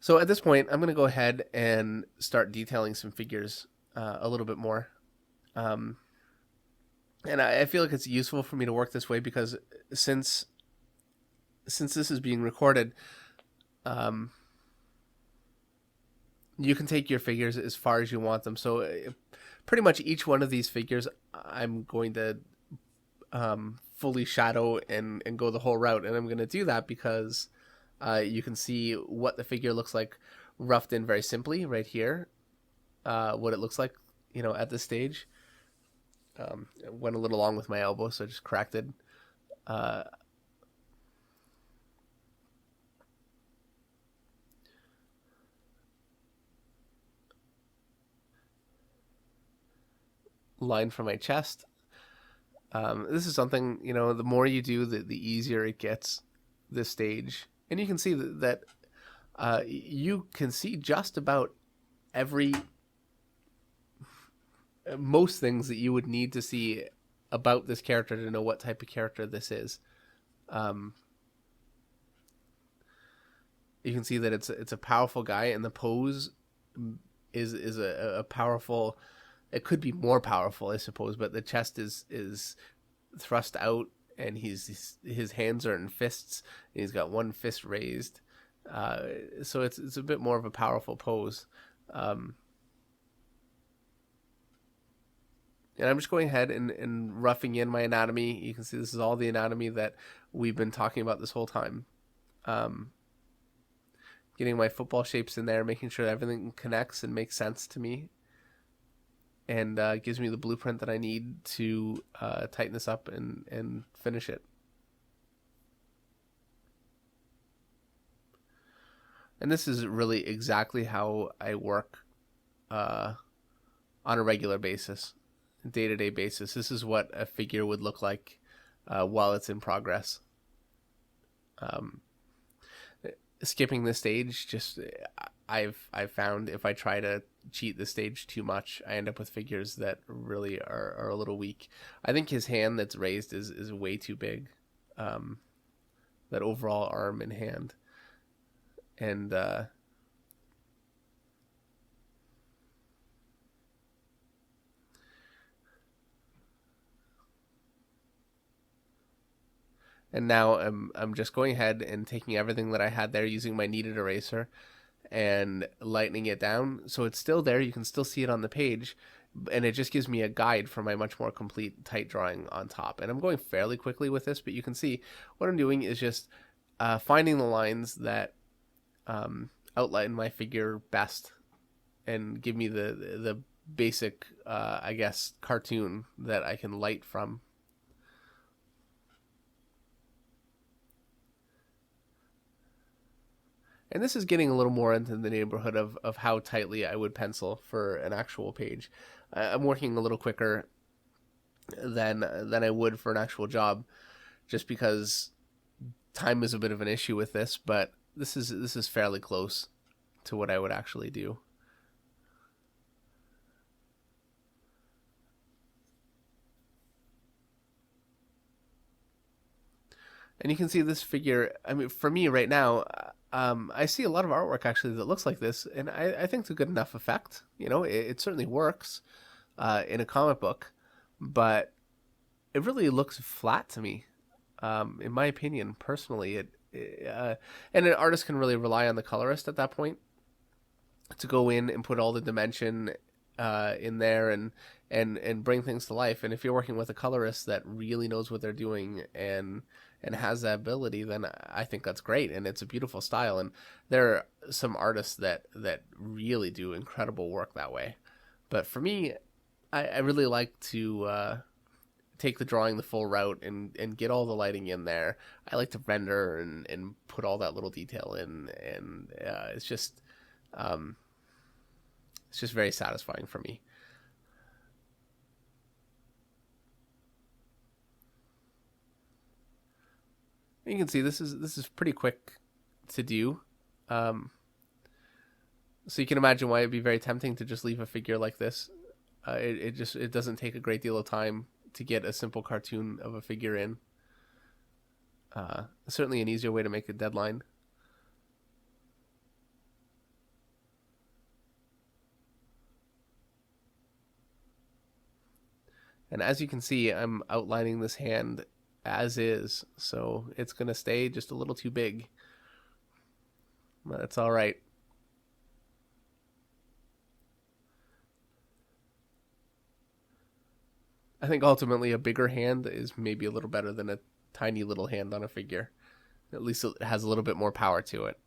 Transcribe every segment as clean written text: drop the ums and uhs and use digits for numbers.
So at this point, I'm going to go ahead and start detailing some figures a little bit more. Um, and I feel like it's useful for me to work this way because since since this is being recorded, um, you can take your figures as far as you want them. So pretty much each one of these figures, I'm going to fully shadow and go the whole route. And I'm going to do that because you can see what the figure looks like roughed in very simply right here, what it looks like, at this stage. It went a little long with my elbow, so I just corrected. Uh, Line from my chest. This is something, the more you do, the easier it gets, this stage. And you can see that you can see just about every most things that you would need to see about this character to know what type of character this is. Um, you can see that it's a powerful guy, and the pose is a powerful. It could be more powerful, I suppose, but the chest is thrust out, and his hands are in fists, and he's got one fist raised. Uh, so it's a bit more of a powerful pose. Um, and I'm just going ahead and roughing in my anatomy. You can see this is all the anatomy that we've been talking about this whole time. Um, Getting my football shapes in there, making sure everything connects and makes sense to me, and gives me the blueprint that I need to tighten this up and finish it. And this is really exactly how I work uh, on a regular basis, day to day basis. This is what a figure would look like while it's in progress. Um, Skipping the stage, just I've found if I try to cheat the stage too much, I end up with figures that really are a little weak. I think his hand that's raised is way too big. Um, that overall arm and hand, and now I'm just going ahead and taking everything that I had there using my kneaded eraser and lightening it down so it's still there. You can still see it on the page, and it just gives me a guide for my much more complete tight drawing on top. And I'm going fairly quickly with this, but you can see what I'm doing is just finding the lines that outline my figure best and give me the basic, I guess, cartoon that I can light from. And this is getting a little more into the neighborhood of how tightly I would pencil for an actual page. I'm working a little quicker than I would for an actual job, just because time is a bit of an issue with this. But this is fairly close to what I would actually do. And you can see this figure. I mean, for me right now, I see a lot of artwork actually that looks like this, and I think it's a good enough effect. It certainly works in a comic book, but it really looks flat to me, in my opinion, personally. And an artist can really rely on the colorist at that point to go in and put all the dimension in there and bring things to life. And if you're working with a colorist that really knows what they're doing and has that ability, then I think that's great, and it's a beautiful style. And there are some artists that really do incredible work that way. But for me, I really like to take the drawing the full route and get all the lighting in there. I like to render and put all that little detail in, and um, it's just very satisfying for me. And you can see this is pretty quick to do. Um, so you can imagine why it'd be very tempting to just leave a figure like this. It doesn't take a great deal of time to get a simple cartoon of a figure in. Certainly an easier way to make a deadline. as you can see, I'm outlining this hand as is, so it's going to stay just a little too big. But that's all right. I think ultimately a bigger hand is maybe a little better than a tiny little hand on a figure. At least it has a little bit more power to it.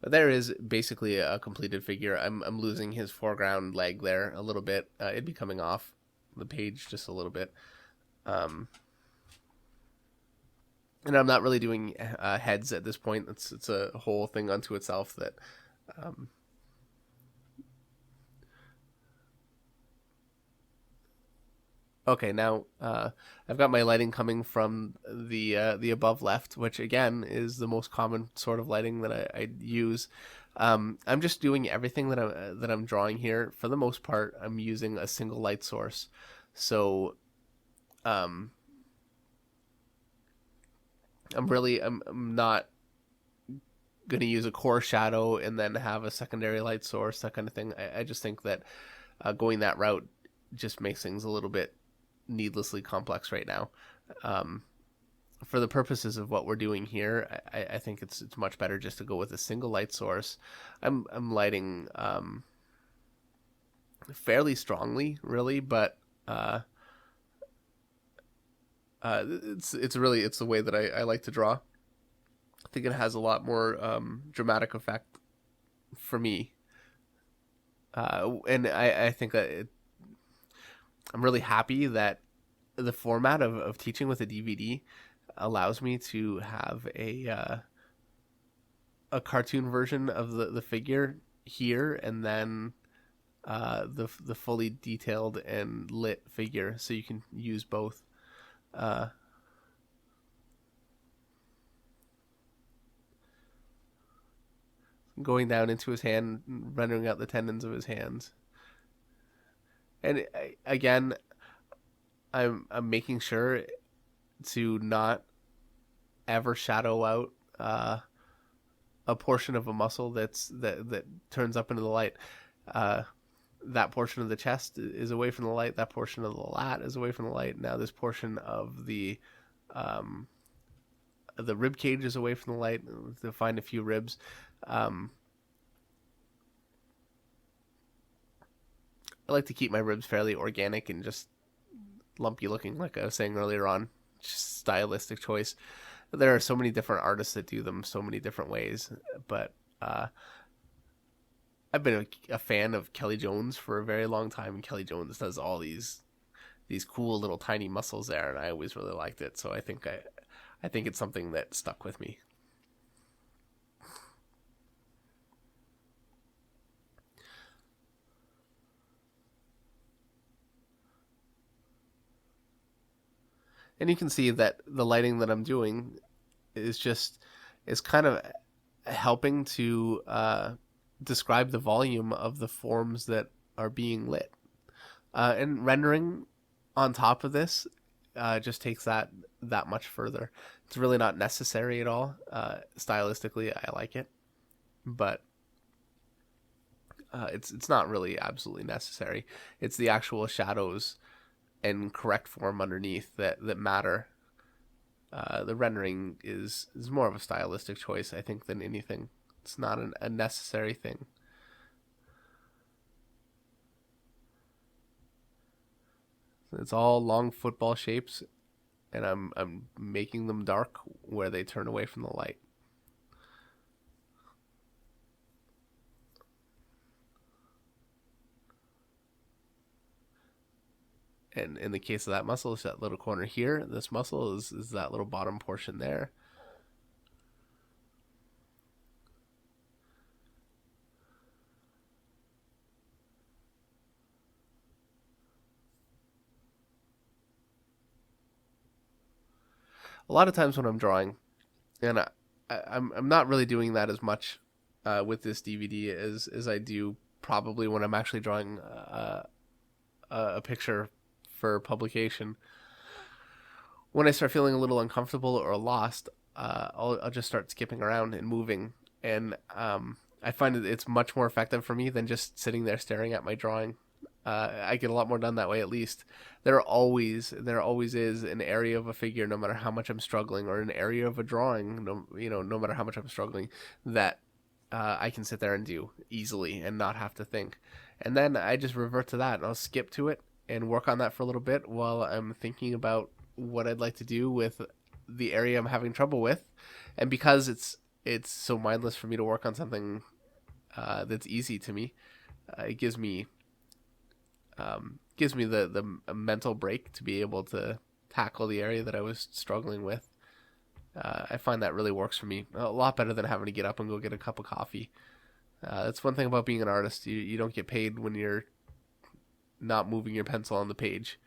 But there is basically a completed figure. I'm losing his foreground leg there a little bit. It'd be coming off the page just a little bit. Um, and I'm not really doing heads at this point. It's a whole thing unto itself that um, okay, now I've got my lighting coming from the above left, which again is the most common sort of lighting that I use. I'm just doing everything that I'm drawing here. For the most part, I'm using a single light source. So um, I'm not gonna use a core shadow and then have a secondary light source, that kind of thing. I just think that going that route just makes things a little bit needlessly complex right now. Um, for the purposes of what we're doing here, I think it's much better just to go with a single light source. I'm lighting fairly strongly, really, but it's the way that I like to draw. I think it has a lot more dramatic effect for me, and I think that I'm really happy that the format of teaching with a DVD allows me to have a cartoon version of the figure here, and then the fully detailed and lit figure, so you can use both. Uh, Going down into his hand, rendering out the tendons of his hands, and again, I'm making sure to not ever shadow out a portion of a muscle that turns up into the light. Uh, that portion of the chest is away from the light. That portion of the lat is away from the light. Now this portion of um, the rib cage is away from the light. To find a few ribs. Um, I like to keep my ribs fairly organic and just lumpy looking, like I was saying earlier on. Just stylistic choice. There are so many different artists that do them so many different ways, but I've been a fan of Kelly Jones for a very long time, and Kelly Jones does all these cool little tiny muscles there, and I always really liked it. So I think it's something that stuck with me. And you can see that the lighting that I'm doing is kind of helping to describe the volume of the forms that are being lit. And rendering on top of this just takes that much further. It's really not necessary at all. Stylistically, I like it, but it's not really absolutely necessary. It's the actual shadows and correct form underneath that matter. The rendering is more of a stylistic choice, I think, than anything. It's not a necessary thing. It's all long football shapes, and I'm making them dark where they turn away from the light. And in the case of that muscle, it's that little corner here. This muscle is that little bottom portion there. A lot of times when I'm drawing, and I'm not really doing that as much with this DVD as I do probably when I'm actually drawing a picture for publication. When I start feeling a little uncomfortable or lost, I'll just start skipping around and moving and I find it's much more effective for me than just sitting there staring at my drawing. I get a lot more done that way. At least there always is an area of a figure, no matter how much I'm struggling, or an area of a drawing, no matter how much I'm struggling, that I can sit there and do easily and not have to think. And then I just revert to that, and I'll skip to it and work on that for a little bit while I'm thinking about what I'd like to do with the area I'm having trouble with. And because it's so mindless for me to work on something that's easy to me, it gives me the mental break to be able to tackle the area that I was struggling with. I find that really works for me a lot better than having to get up and go get a cup of coffee. That's one thing about being an artist. You don't get paid when you're not moving your pencil on the page.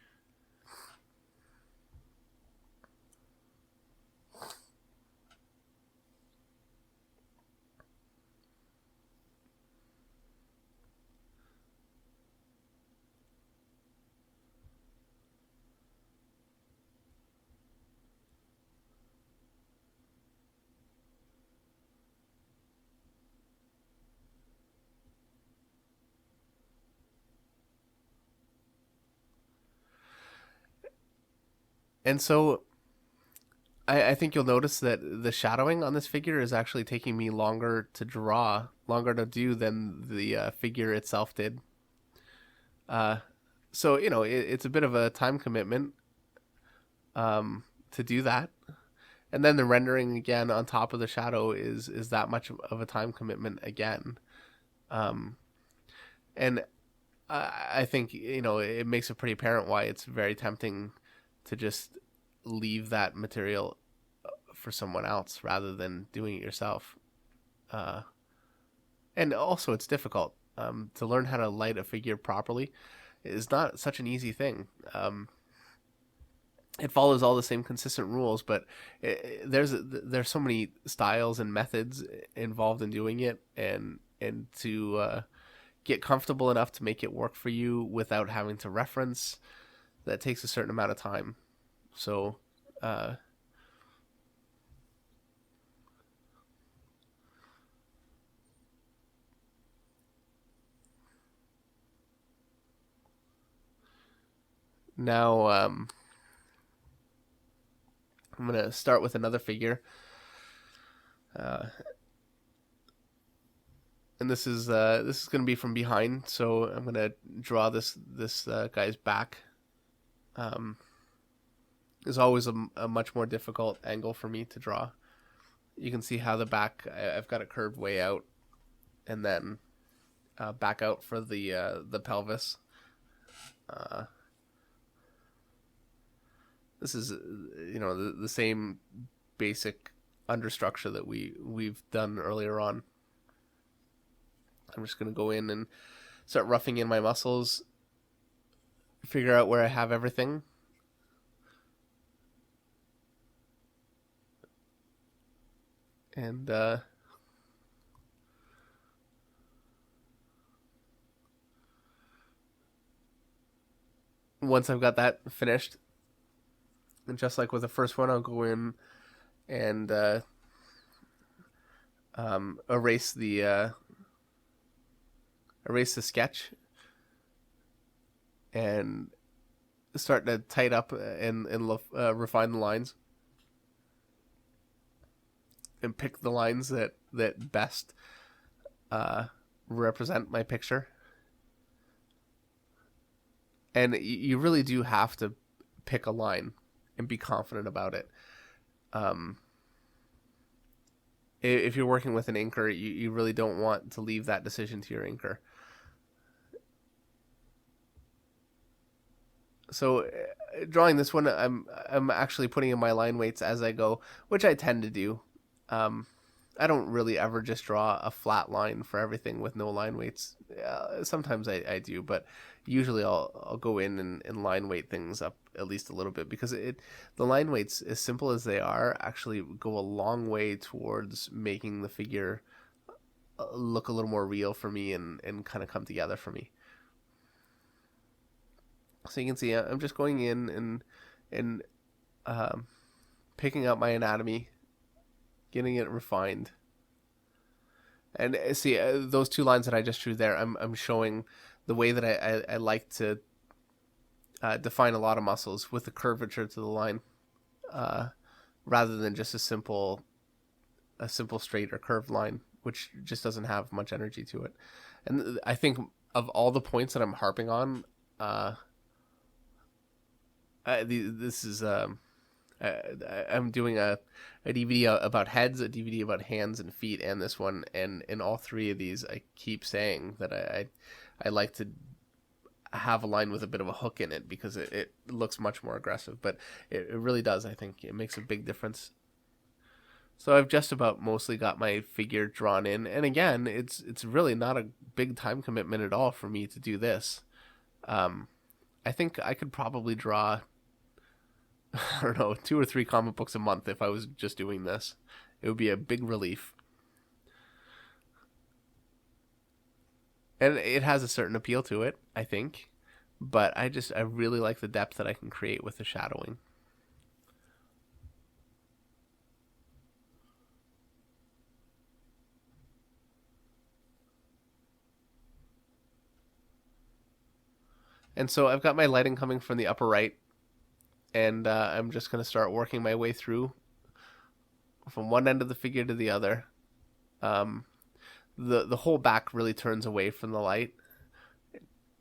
And so I think you'll notice that the shadowing on this figure is actually taking me longer to do than the figure itself did. Uh, so it's a bit of a time commitment to do that, and then the rendering again on top of the shadow is that much of a time commitment again. Um, and I think it makes it pretty apparent why it's very tempting to just leave that material for someone else rather than doing it yourself. Uh, and also, it's difficult to learn how to light a figure properly. Is not such an easy thing. It follows all the same consistent rules, but there's so many styles and methods involved in doing it, and to get comfortable enough to make it work for you without having to reference, that takes a certain amount of time. So now I'm gonna start with another figure, uh, and this is gonna be from behind. So I'm gonna draw this guy's back. Um, is always a much more difficult angle for me to draw. You can see how the back I've got it curved way out, and then back out for the pelvis. Uh, this is the same basic understructure that we've done earlier on. I'm just gonna go in and start roughing in my muscles, figure out where I have everything, and once I've got that finished, and just like with the first one, I'll go in and erase the sketch and start to tight up and refine the lines and pick the lines that best represent my picture. And you really do have to pick a line and be confident about it. Um, if you're working with an inker, you really don't want to leave that decision to your inker. So drawing this one, I'm actually putting in my line weights as I go, which I tend to do. Um, I don't really ever just draw a flat line for everything with no line weights. Sometimes I do, but usually I'll go in and line weight things up at least a little bit, because the line weights, as simple as they are, actually go a long way towards making the figure look a little more real for me and kind of come together for me. So you can see I'm just going in and um, picking up my anatomy, getting it refined. And see, those two lines that I just drew there, I'm showing the way that I like to define a lot of muscles with the curvature to the line, uh, rather than just a simple straight or curved line, which just doesn't have much energy to it. And I think of all the points that I'm harping on, uh, this is I'm doing a DVD about heads, a DVD about hands and feet, and this one. And in all three of these, I keep saying that I like to have a line with a bit of a hook in it because it looks much more aggressive. But it really does. I think it makes a big difference. So I've just about mostly got my figure drawn in, and again, it's really not a big time commitment at all for me to do this. Um, I think I could probably draw, I don't know, 2 or 3 comic books a month if I was just doing this. It would be a big relief. And it has a certain appeal to it, I think. But I really like the depth that I can create with the shadowing. And so I've got my lighting coming from the upper right, and I'm just going to start working my way through from one end of the figure to the other. Um, the whole back really turns away from the light,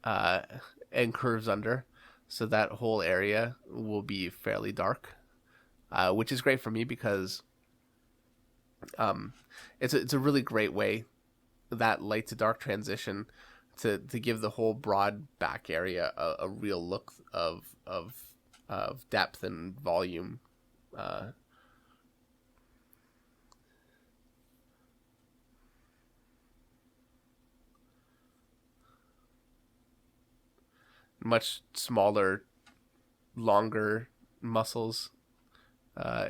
uh, and curves under, so that whole area will be fairly dark, which is great for me because um, it's a really great way, that light to dark transition, to give the whole broad back area a real look of depth and volume. Uh, Much smaller, longer muscles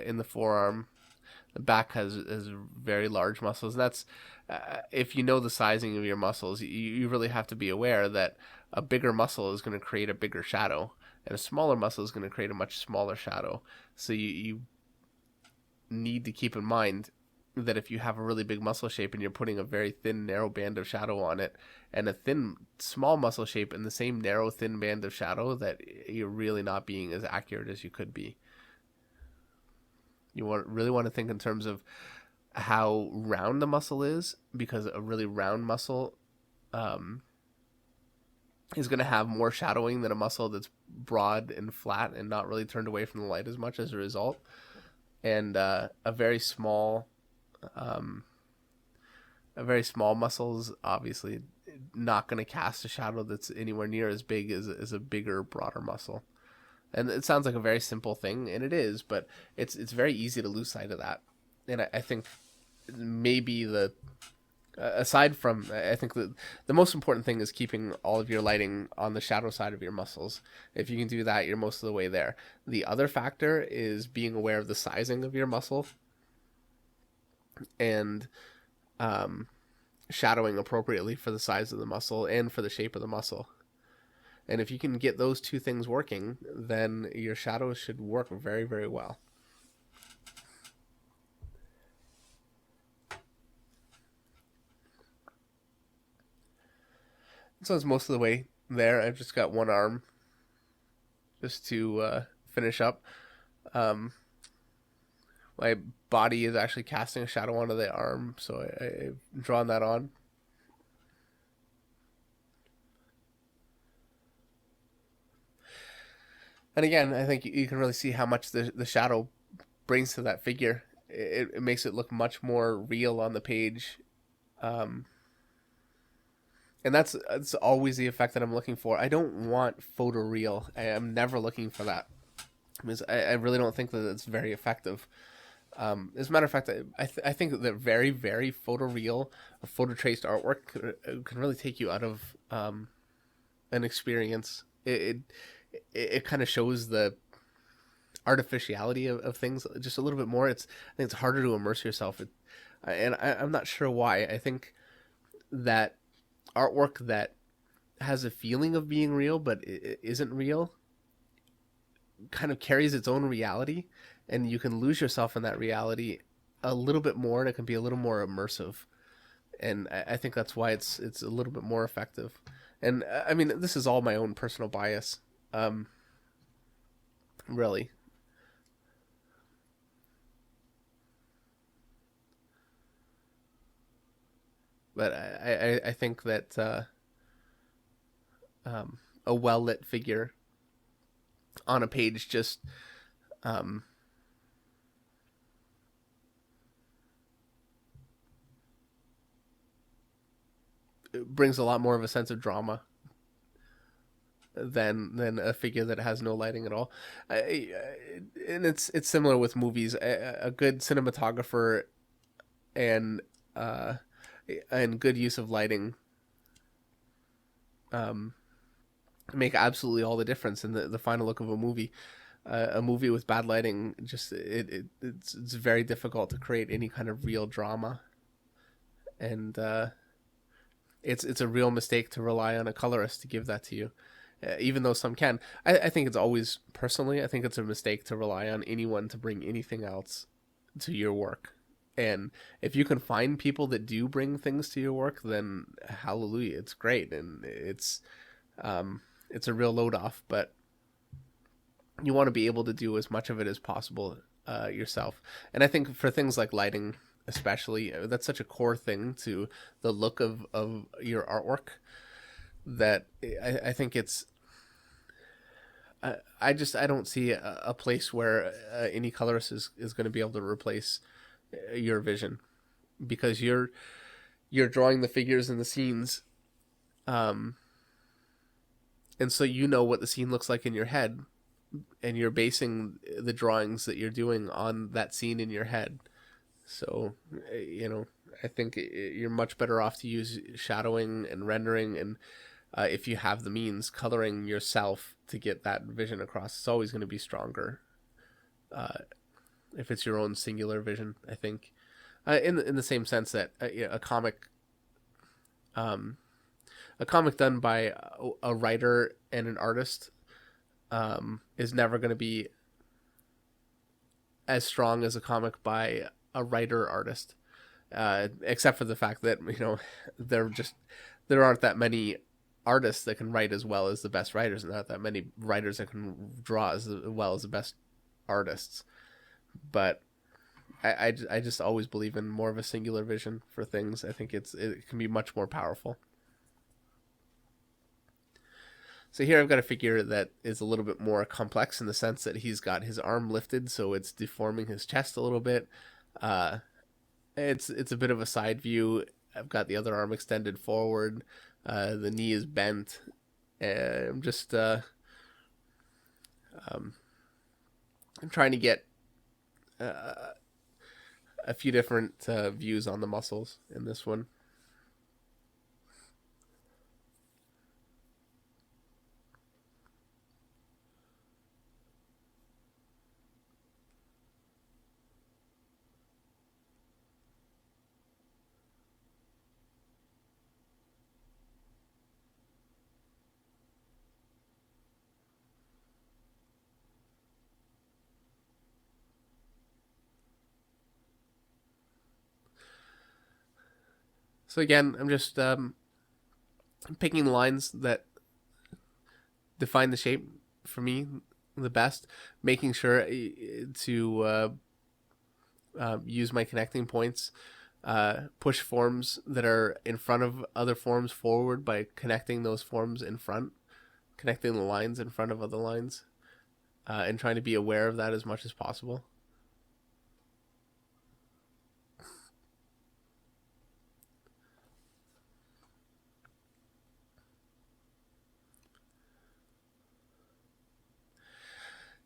in the forearm. The back has very large muscles, and that's if you know the sizing of your muscles, you really have to be aware that a bigger muscle is going to create a bigger shadow, and a smaller muscle is going to create a much smaller shadow. So you need to keep in mind that if you have a really big muscle shape and you're putting a very thin, narrow band of shadow on it, and a thin, small muscle shape in the same narrow, thin band of shadow, that you're really not being as accurate as you could be. Really want to think in terms of how round the muscle is, because a really round muscle um, is going to have more shadowing than a muscle that's broad and flat and not really turned away from the light as much as a result. And um, a very small muscle is obviously not going to cast a shadow that's anywhere near as big as a bigger, broader muscle. And it sounds like a very simple thing, and it is, but it's very easy to lose sight of that. And I think maybe aside from, I think the most important thing is keeping all of your lighting on the shadow side of your muscles. If you can do that, you're most of the way there. The other factor is being aware of the sizing of your muscle, and shadowing appropriately for the size of the muscle and for the shape of the muscle. And if you can get those two things working, then your shadows should work very, very well. So it's most of the way there. I've just got one arm just to finish up. Um, my body is actually casting a shadow onto the arm, so I've drawn that on. And again, I think you can really see how much the shadow brings to that figure. It makes it look much more real on the page. Um, and that's always the effect that I'm looking for. I don't want photoreal. I am never looking for that, because I really don't think that it's very effective. As a matter of fact, I think that very, very photoreal or photo traced artwork can really take you out of an experience. It kind of shows the artificiality of things just a little bit more. I think it's harder to immerse yourself. I'm not sure why. I think that artwork that has a feeling of being real but it isn't real kind of carries its own reality, and you can lose yourself in that reality a little bit more, and it can be a little more immersive. and I think that's why it's a little bit more effective. And I mean, this is all my own personal bias, um, really. But I think that a well lit figure on a page just um, brings a lot more of a sense of drama than a figure that has no lighting at all. And it's similar with movies. A good cinematographer and uh, and good use of lighting um, make absolutely all the difference in the final look of a movie. A movie with bad lighting, just it's very difficult to create any kind of real drama, and it's a real mistake to rely on a colorist to give that to you. Even though some can, I think it's always personally, I think it's a mistake to rely on anyone to bring anything else to your work. And if you can find people that do bring things to your work, then hallelujah, it's great, and it's a real load off. But you want to be able to do as much of it as possible yourself. And I think for things like lighting, especially, that's such a core thing to the look of your artwork that I think it's. I don't see a place where any colorist is going to be able to replace your vision, because you're drawing the figures and the scenes, um, and so you know what the scene looks like in your head, and you're basing the drawings that you're doing on that scene in your head. So, I think you're much better off to use shadowing and rendering, and if you have the means, coloring yourself to get that vision across. It's always going to be stronger if it's your own singular vision, I think. In the same sense that a comic, um, a comic done by a writer and an artist is never going to be as strong as a comic by a writer artist, except for the fact that there just there aren't that many artists that can write as well as the best writers, and not that many writers that can draw as well as the best artists. But I just always believe in more of a singular vision for things. I think it can be much more powerful. So here I've got a figure that is a little bit more complex in the sense that he's got his arm lifted, so it's deforming his chest a little bit. Uh, it's a bit of a side view. I've got the other arm extended forward. The knee is bent. And I'm trying to get a few different views on the muscles in this one. So again, I'm just picking the lines that define the shape for me the best, making sure to use my connecting points, push forms that are in front of other forms forward by connecting those forms in front, connecting the lines in front of other lines, and trying to be aware of that as much as possible.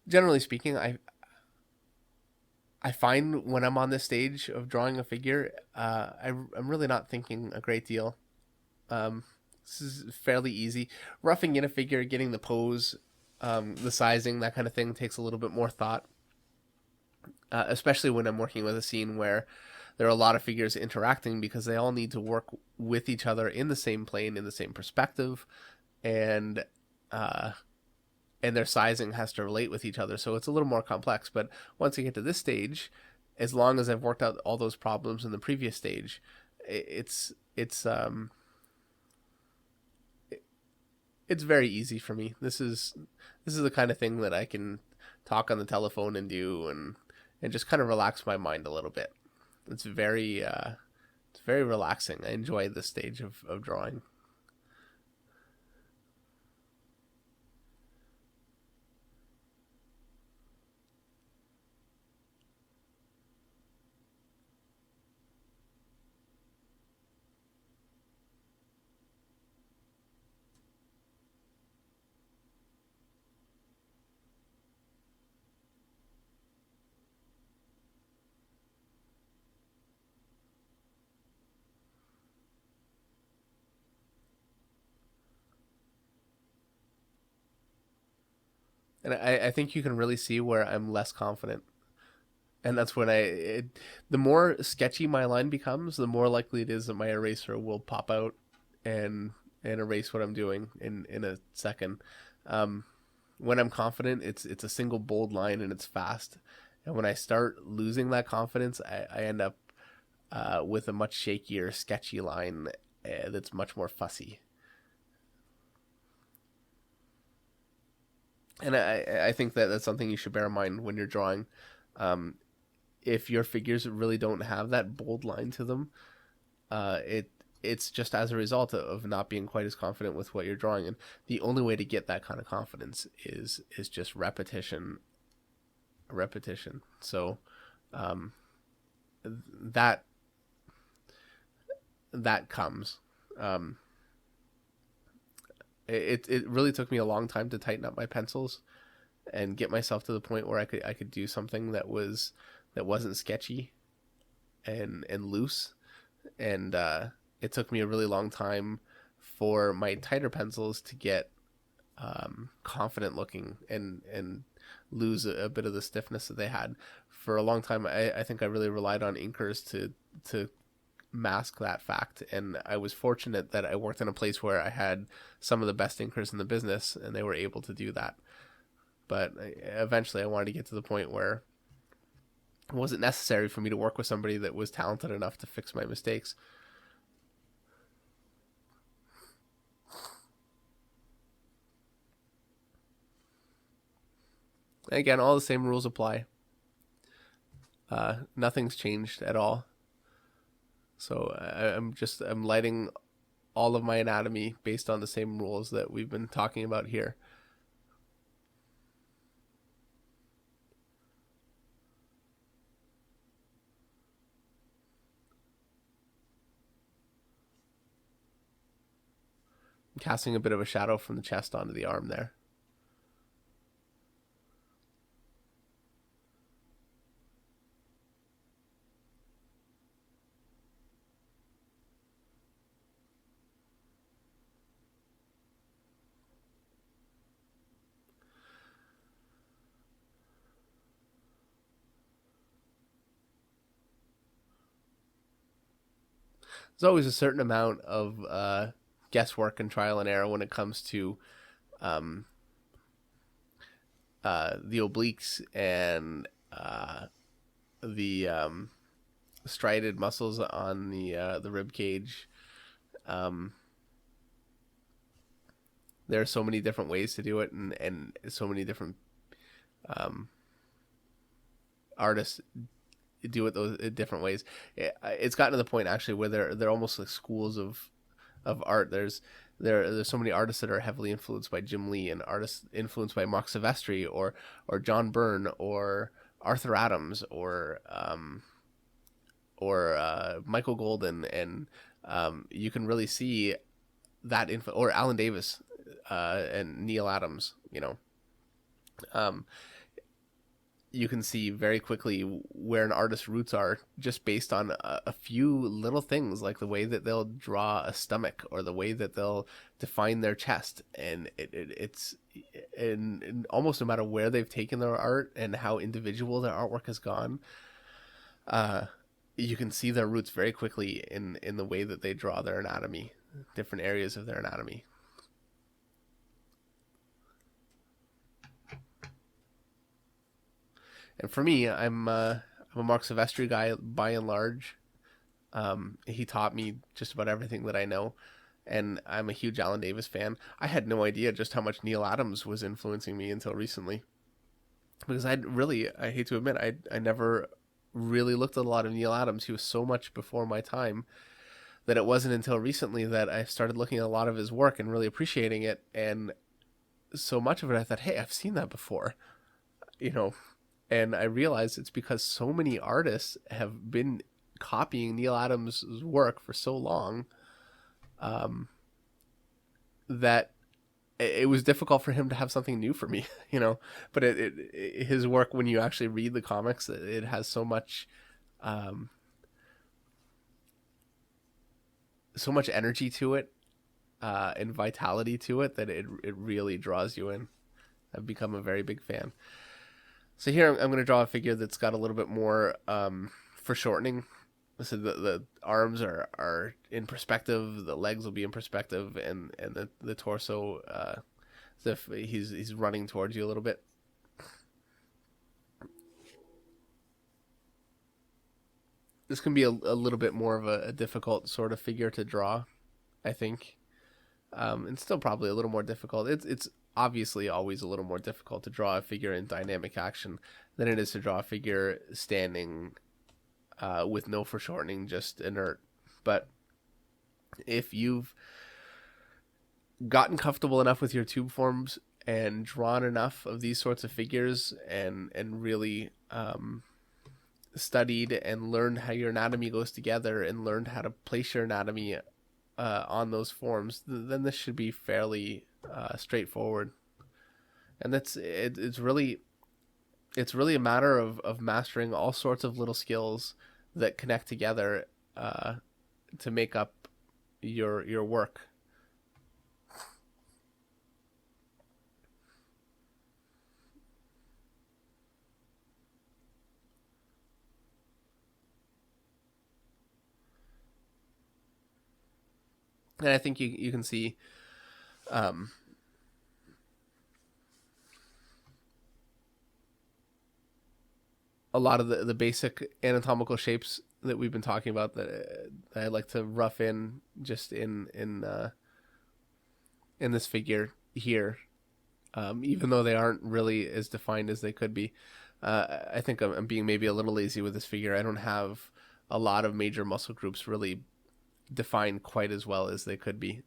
Generally speaking, I find when I'm on this stage of drawing a figure, I'm really not thinking a great deal. This is fairly easy. Roughing in a figure, getting the pose, the sizing, that kind of thing takes a little bit more thought, especially when I'm working with a scene where there are a lot of figures interacting, because they all need to work with each other in the same plane, in the same perspective, and uh, and their sizing has to relate with each other. So it's a little more complex. But once you get to this stage, as long as I've worked out all those problems in the previous stage, it's it's very easy for me. This is the kind of thing that I can talk on the telephone and do, and just kind of relax my mind a little bit. It's very it's very relaxing. I enjoy this stage of drawing. And I think you can really see where I'm less confident. And that's when the more sketchy my line becomes, the more likely it is that my eraser will pop out and erase what I'm doing in a second. Um, when I'm confident, it's a single bold line and it's fast. And when I start losing that confidence, I end up with a much shakier, sketchy line that's much more fussy. And I think that that's something you should bear in mind when you're drawing. Um, if your figures really don't have that bold line to them, it's just as a result of not being quite as confident with what you're drawing. And the only way to get that kind of confidence is just repetition, repetition. So um, that that comes. Um, it really took me a long time to tighten up my pencils and get myself to the point where I could do something that wasn't sketchy and loose. And it took me a really long time for my tighter pencils to get confident looking and lose a bit of the stiffness that they had. For a long time, I think I really relied on inkers to mask that fact. And I was fortunate that I worked in a place where I had some of the best inkers in the business, and they were able to do that. But eventually, I wanted to get to the point where it wasn't necessary for me to work with somebody that was talented enough to fix my mistakes. And again, all the same rules apply. Nothing's changed at all. So I'm lighting all of my anatomy based on the same rules that we've been talking about here. I'm casting a bit of a shadow from the chest onto the arm there. There's always a certain amount of guesswork and trial and error when it comes to um, the obliques and the striated muscles on the rib cage. Um, there are so many different ways to do it, and so many different um, artists do it those different ways. It's gotten to the point actually where they're almost like schools of art. There's so many artists that are heavily influenced by Jim Lee, and artists influenced by Mark Silvestri or John Byrne or Arthur Adams or Michael Golden, and you can really see that info, or Alan Davis and Neil Adams. Um, you can see very quickly where an artist's roots are just based on a few little things, like the way that they'll draw a stomach or the way that they'll define their chest. And it's and almost no matter where they've taken their art and how individual their artwork has gone, uh, you can see their roots very quickly in the way that they draw their anatomy, different areas of their anatomy. And for me, I'm a Mark Silvestri guy by and large. He taught me just about everything that I know, and I'm a huge Alan Davis fan. I had no idea just how much Neil Adams was influencing me until recently, because I hate to admit, I never really looked at a lot of Neil Adams. He was so much before my time that it wasn't until recently that I started looking at a lot of his work and really appreciating it. And so much of it, I thought, hey, I've seen that before, you know. And I realized it's because so many artists have been copying Neil Adams' work for so long, um, that it was difficult for him to have something new for me, you know. But his work, when you actually read the comics, it has um, so much energy to it, and vitality to it, that it really draws you in. I've become a very big fan. So here I'm going to draw a figure that's got a little bit more foreshortening. So the arms are in perspective, the legs will be in perspective, and the torso, as if he's running towards you a little bit. This can be a little bit more of a difficult sort of figure to draw, I think. It's still probably a little more difficult. It's obviously always a little more difficult to draw a figure in dynamic action than it is to draw a figure standing, with no foreshortening, just inert. But if you've gotten comfortable enough with your tube forms and drawn enough of these sorts of figures, and really studied and learned how your anatomy goes together and learned how to place your anatomy on those forms, then this should be fairly straightforward. And it's really a matter of mastering all sorts of little skills that connect together, to make up your work. And I think you can see, um, a lot of the basic anatomical shapes that we've been talking about, that I like to rough in just in this figure here, even though they aren't really as defined as they could be. I think I'm being maybe a little lazy with this figure. I don't have a lot of major muscle groups really defined quite as well as they could be.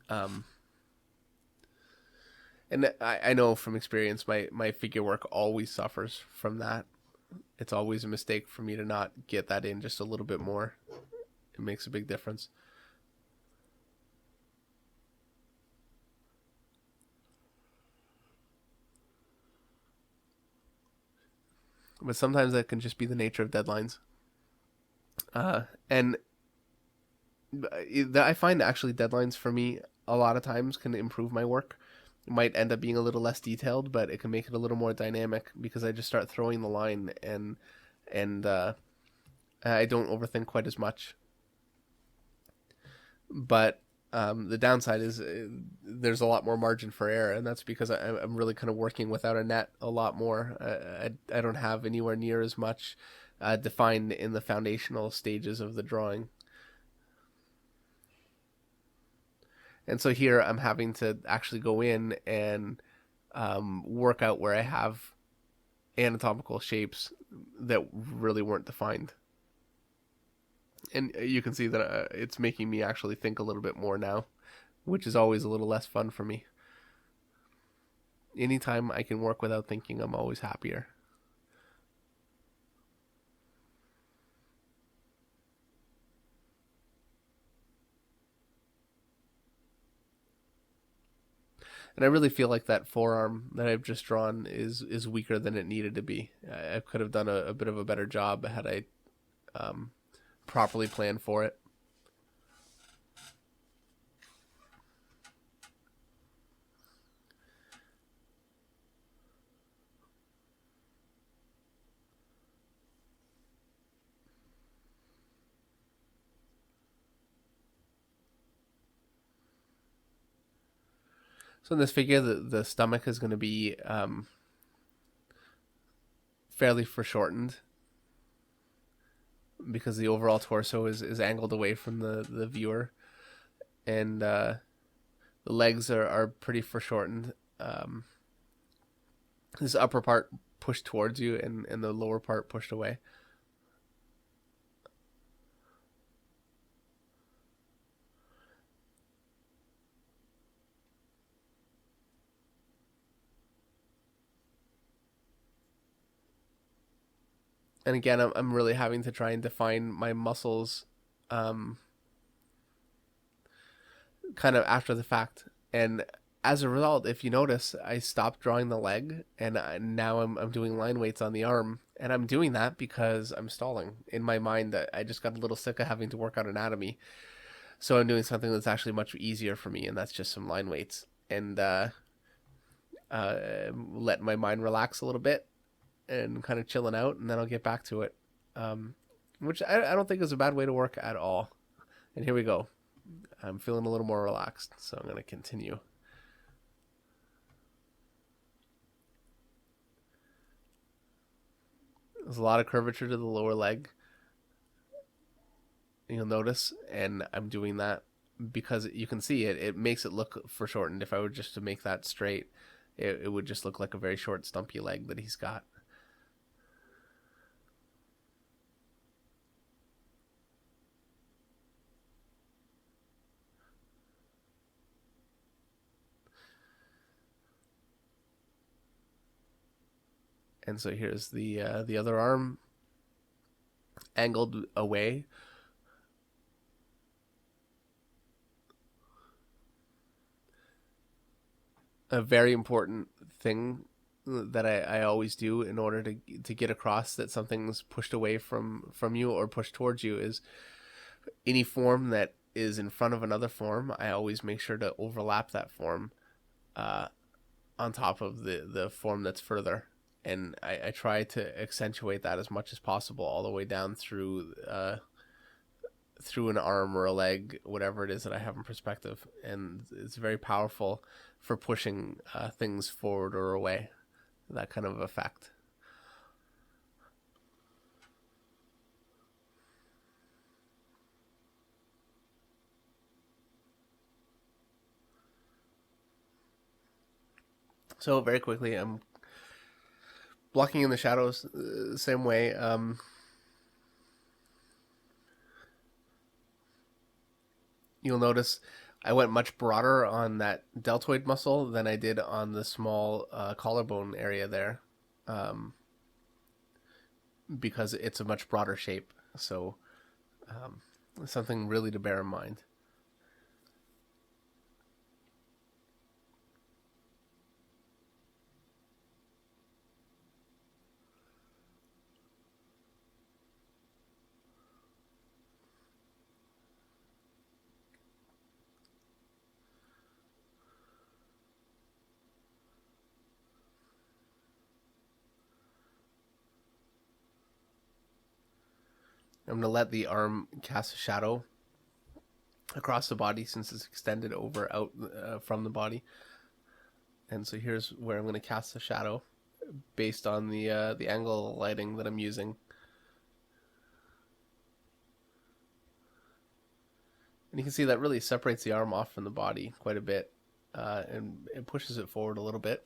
Um, and I know from experience, my figure work always suffers from that. It's always a mistake for me to not get that in just a little bit more. It makes a big difference. But sometimes that can just be the nature of deadlines. And I find actually deadlines for me a lot of times can improve my work. It might end up being a little less detailed, but it can make it a little more dynamic because I just start throwing the line, and I don't overthink quite as much. But the downside is, there's a lot more margin for error, and that's because I'm really kind of working without a net a lot more. I don't have anywhere near as much defined in the foundational stages of the drawing. And so here I'm having to actually go in and work out where I have anatomical shapes that really weren't defined. And you can see that it's making me actually think a little bit more now, which is always a little less fun for me. Anytime I can work without thinking, I'm always happier. And I really feel like that forearm that I've just drawn is weaker than it needed to be. I could have done a bit of a better job had I um, properly planned for it. So in this figure, the stomach is going to be fairly foreshortened. because the overall torso is angled away from the viewer, and the legs are pretty foreshortened. This upper part pushed towards you, and the lower part pushed away. And again, I'm really having to try and define my muscles um, kind of after the fact. And as a result, if you notice, I stopped drawing the leg, and now I'm doing line weights on the arm. And I'm doing that because I'm stalling. In my mind, I just got a little sick of having to work out anatomy. So I'm doing something that's actually much easier for me, and that's just some line weights. And letting my mind relax a little bit and kind of chilling out, and then I'll get back to it. Um, which I don't think is a bad way to work at all. And here we go. I'm feeling a little more relaxed, so I'm going to continue. There's a lot of curvature to the lower leg, you'll notice, and I'm doing that because you can see it makes it look foreshortened. If I were just to make that straight, it would just look like a very short, stumpy leg that he's got. And so here's the other arm angled away. A very important thing that I always do in order to get across that something's pushed away from you or pushed towards you is any form that is in front of another form. I always make sure to overlap that form uh, on top of the form that's further. And I try to accentuate that as much as possible all the way down through an arm or a leg, whatever it is that I have in perspective. And it's very powerful for pushing things forward or away, that kind of effect. So very quickly, I'm blocking in the shadows same way. You'll notice I went much broader on that deltoid muscle than I did on the small collarbone area there, um, because it's a much broader shape. So um, something really to bear in mind. I'm going to let the arm cast a shadow across the body since it's extended over out from the body. And so here's where I'm going to cast the shadow based on the angle of lighting that I'm using. And you can see that really separates the arm off from the body quite a bit, and it pushes it forward a little bit.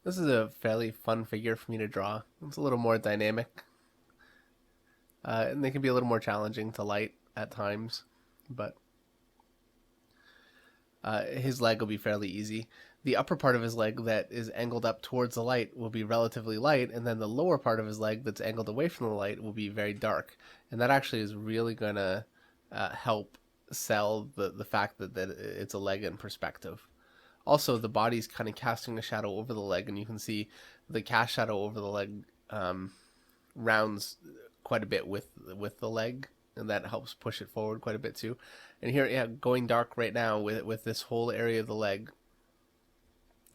This is a fairly fun figure for me to draw. It's a little more dynamic, and they can be a little more challenging to light at times, but his leg will be fairly easy. The upper part of his leg that is angled up towards the light will be relatively light, and then the lower part of his leg that's angled away from the light will be very dark. And that actually is really going to help sell the fact that it's a leg in perspective. Also, the body's kind of casting a shadow over the leg, and you can see the cast shadow over the leg rounds quite a bit with the leg, and that helps push it forward quite a bit too. And here, yeah, going dark right now with this whole area of the leg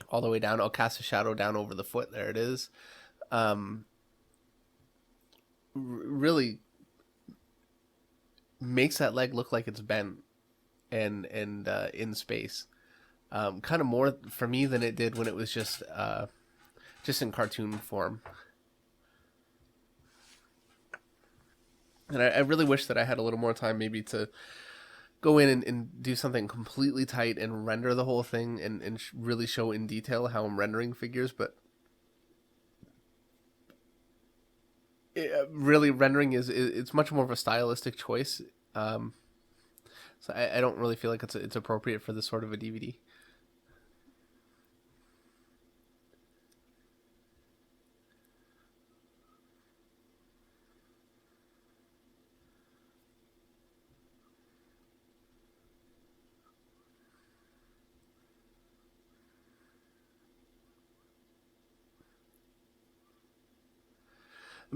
all the way down. I'll cast a shadow down over the foot. There it is. Really makes that leg look like it's bent and in space. Kind of more for me than it did when it was just in cartoon form. And I really wish that I had a little more time maybe to go in and do something completely tight and render the whole thing and really show in detail how I'm rendering figures. But really, rendering it's much more of a stylistic choice. So I don't really feel like it's appropriate for this sort of a DVD.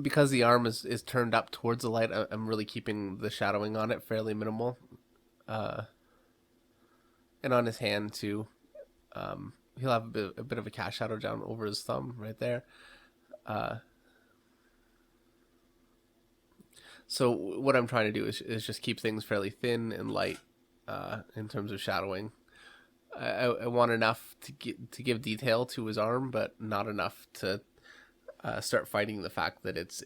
Because the arm is turned up towards the light, I'm really keeping the shadowing on it fairly minimal. Uh, and on his hand too. He'll have a bit of a cast shadow down over his thumb right there. Uh, so what I'm trying to do is just keep things fairly thin and light in terms of shadowing. I want enough to give detail to his arm, but not enough to start fighting the fact that it's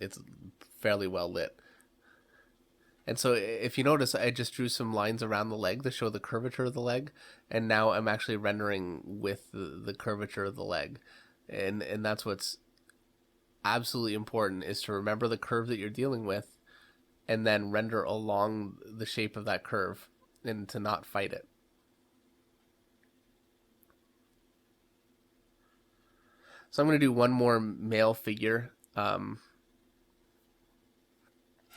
fairly well lit. And so if you notice, I just drew some lines around the leg to show the curvature of the leg, and now I'm actually rendering with the curvature of the leg. And that's what's absolutely important, is to remember the curve that you're dealing with and then render along the shape of that curve and to not fight it. So I'm going to do one more male figure.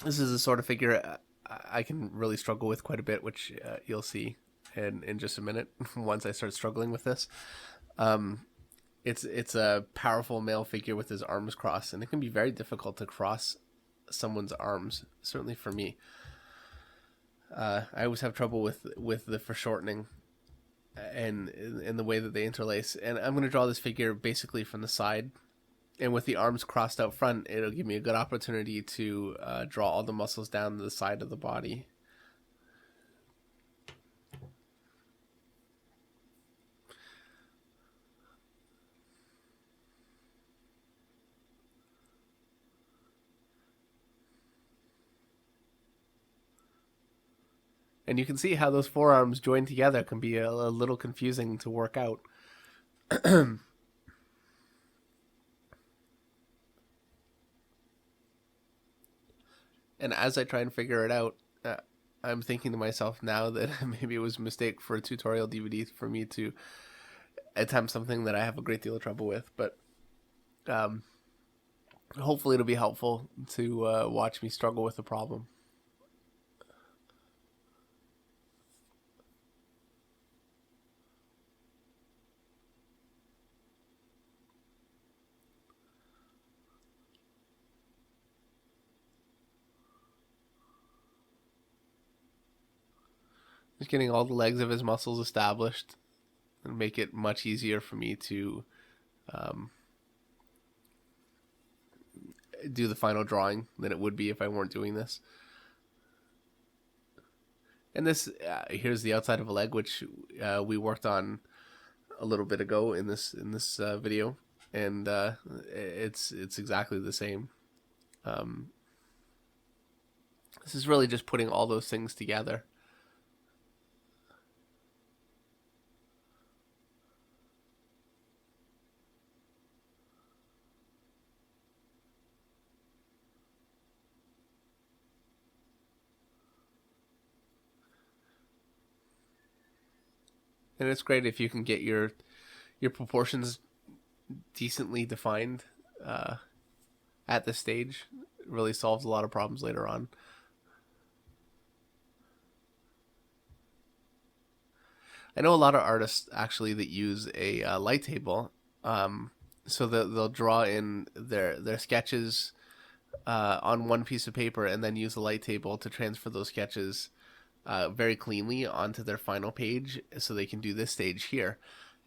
This is the sort of figure I can really struggle with quite a bit, which you'll see in just a minute once I start struggling with this. It's a powerful male figure with his arms crossed, and it can be very difficult to cross someone's arms, certainly for me. I always have trouble with the foreshortening and the way that they interlace. And I'm going to draw this figure basically from the side. And with the arms crossed out front, it'll give me a good opportunity to draw all the muscles down the side of the body. And you can see how those forearms joined together can be a little confusing to work out. And as I try and figure it out, I'm thinking to myself now that maybe it was a mistake for a tutorial DVD for me to attempt something that I have a great deal of trouble with. But hopefully it'll be helpful to watch me struggle with the problem. Just getting all the legs of his muscles established and make it much easier for me to do the final drawing than it would be if I weren't doing this. And this here's the outside of a leg, which we worked on a little bit ago in this video, and it's exactly the same. This is really just putting all those things together. And it's great if you can get your proportions decently defined at this stage. It really solves a lot of problems later on. I know a lot of artists actually that use a light table, so that they'll draw in their sketches on one piece of paper and then use the light table to transfer those sketches very cleanly onto their final page so they can do this stage here.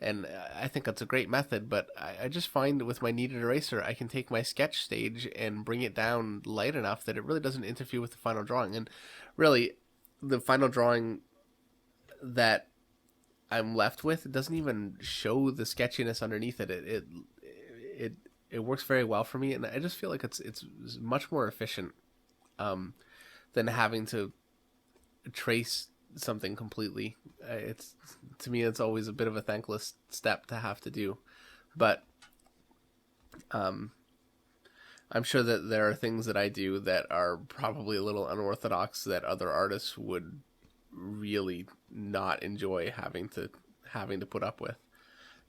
And I think that's a great method, but I just find with my kneaded eraser, I can take my sketch stage and bring it down light enough that it really doesn't interfere with the final drawing. And really, the final drawing that I'm left with doesn't even show the sketchiness underneath it. It it works very well for me, and I just feel like it's much more efficient than having to trace something completely. It's to me, it's always a bit of a thankless step to have to do, but um, I'm sure that there are things that I do that are probably a little unorthodox that other artists would really not enjoy having to put up with.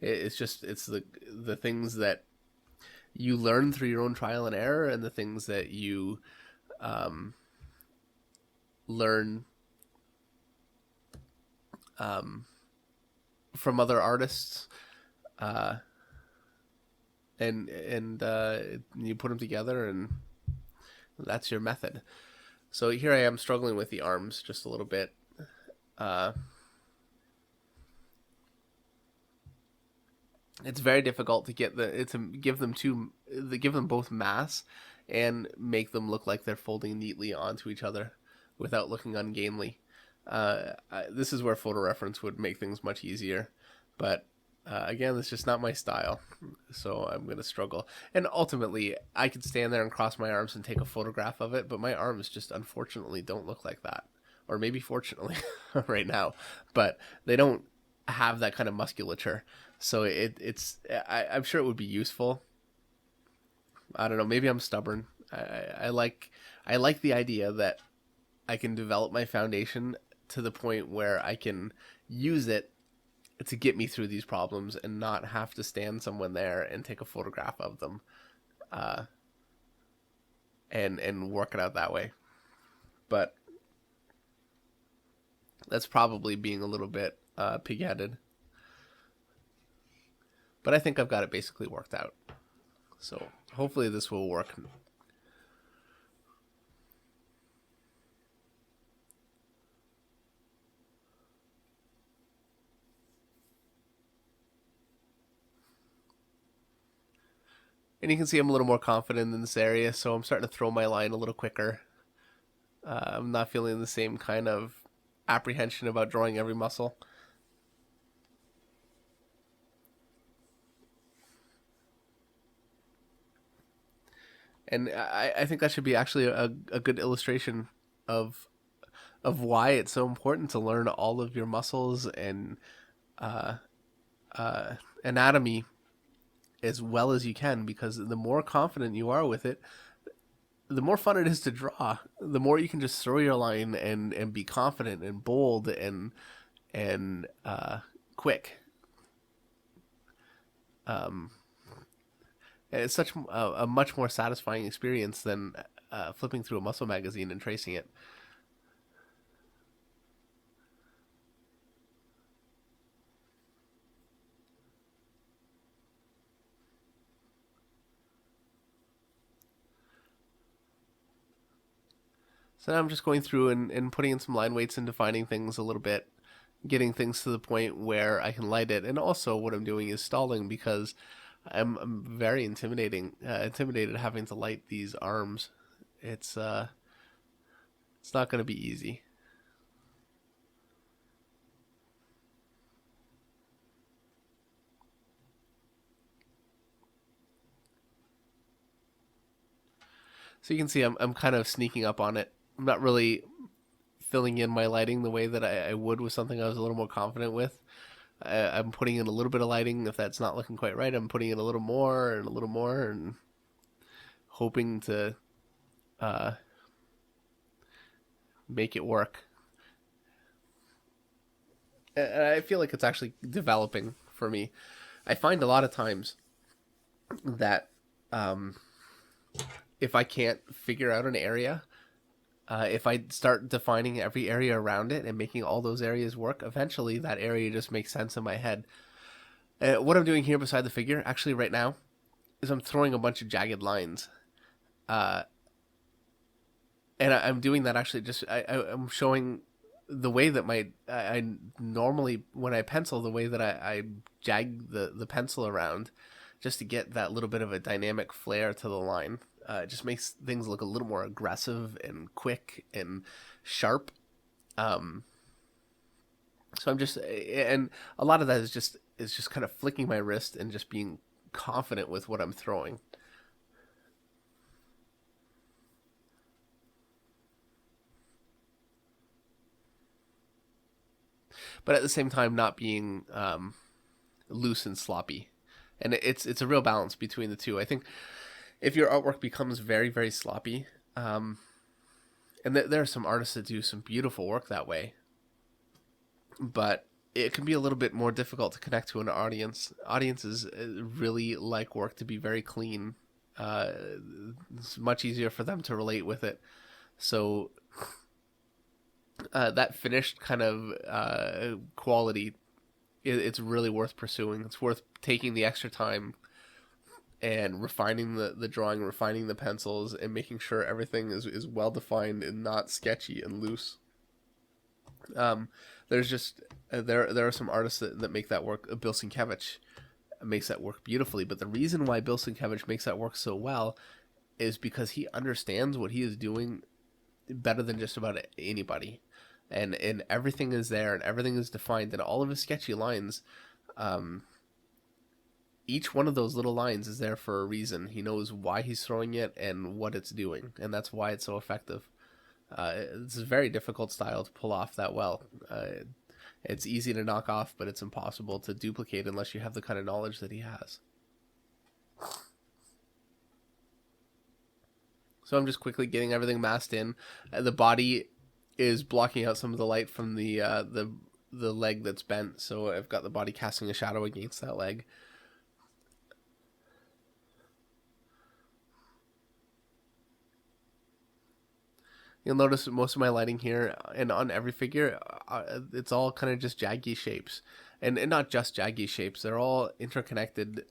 It's just it's the things that you learn through your own trial and error, and the things that you learn from other artists, uh, and you put them together, and that's your method. So here I am struggling with the arms just a little bit. Uh, it's very difficult to give them both mass and make them look like they're folding neatly onto each other without looking ungainly. This is where photo reference would make things much easier, but again, it's just not my style, so I'm going to struggle. And ultimately, I could stand there and cross my arms and take a photograph of it, but my arms just unfortunately don't look like that. Or maybe fortunately right now, but they don't have that kind of musculature. So I'm sure it would be useful. I don't know, maybe I'm stubborn. I like the idea that I can develop my foundation to the point where I can use it to get me through these problems and not have to stand someone there and take a photograph of them, and work it out that way. But that's probably being a little bit pig-headed. But I think I've got it basically worked out. So hopefully this will work. And you can see I'm a little more confident in this area, so I'm starting to throw my line a little quicker. I'm not feeling the same kind of apprehension about drawing every muscle. And I think that should be actually a good illustration of why it's so important to learn all of your muscles and uh, anatomy as well as you can, because the more confident you are with it, the more fun it is to draw. The more you can just throw your line and be confident and bold and quick. Um, it's such a much more satisfying experience than flipping through a muscle magazine and tracing it. So now I'm just going through and putting in some line weights and defining things a little bit, getting things to the point where I can light it. And also what I'm doing is stalling, because I'm very intimidated having to light these arms. It's not going to be easy. So you can see I'm kind of sneaking up on it. I'm not really filling in my lighting the way that I would with something I was a little more confident with. I'm putting in a little bit of lighting. If that's not looking quite right, I'm putting in a little more and a little more, and hoping to uh, make it work. And I feel like it's actually developing for me. I find a lot of times that um, if I can't figure out an area, if I start defining every area around it and making all those areas work, eventually that area just makes sense in my head. What I'm doing here beside the figure, actually right now, is I'm throwing a bunch of jagged lines. Uh, And I'm doing that actually. I'm showing the way that I normally when I pencil, the way that I jag the pencil around, just to get that little bit of a dynamic flair to the line. It just makes things look a little more aggressive and quick and sharp. Um, so I'm just, and a lot of that is just kind of flicking my wrist and just being confident with what I'm throwing. But at the same time not being loose and sloppy. And it's a real balance between the two. I think if your artwork becomes very very sloppy, and there are some artists that do some beautiful work that way, but it can be a little bit more difficult to connect to an audience. Audiences really like work to be very clean. Uh, it's much easier for them to relate with it. So that finished kind of quality, it's really worth pursuing. It's worth taking the extra time and refining the drawing, refining the pencils, and making sure everything is well defined and not sketchy and loose. Um, there's just there are some artists that make that work. Bill Sienkiewicz makes that work beautifully, but the reason why Bill Sienkiewicz makes that work so well is because he understands what he is doing better than just about anybody, and everything is there and everything is defined, and all of his sketchy lines, um, each one of those little lines is there for a reason. He knows why he's throwing it and what it's doing, and that's why it's so effective. It's a very difficult style to pull off that well. It's easy to knock off, but it's impossible to duplicate unless you have the kind of knowledge that he has. So I'm just quickly getting everything masked in. The body is blocking out some of the light from the leg that's bent, so I've got the body casting a shadow against that leg. You'll notice most of my lighting here and on every figure, it's all kind of just jaggy shapes, and not just jaggy shapes. They're all interconnected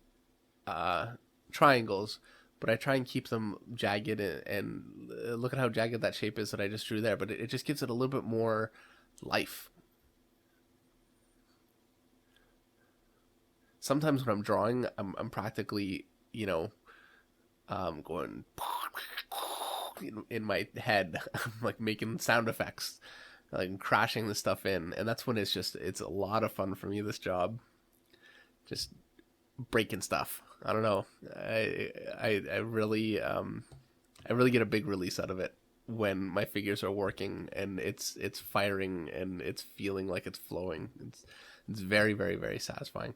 uh, triangles, but I try and keep them jagged, and look at how jagged that shape is that I just drew there. But it just gives it a little bit more life. Sometimes when I'm drawing, I'm practically, going in my head. I'm like making sound effects, like crashing the stuff in, and that's when it's a lot of fun for me. This job, just breaking stuff. I don't know. I really get a big release out of it when my figures are working and it's firing and it's feeling like it's flowing. It's very very very satisfying.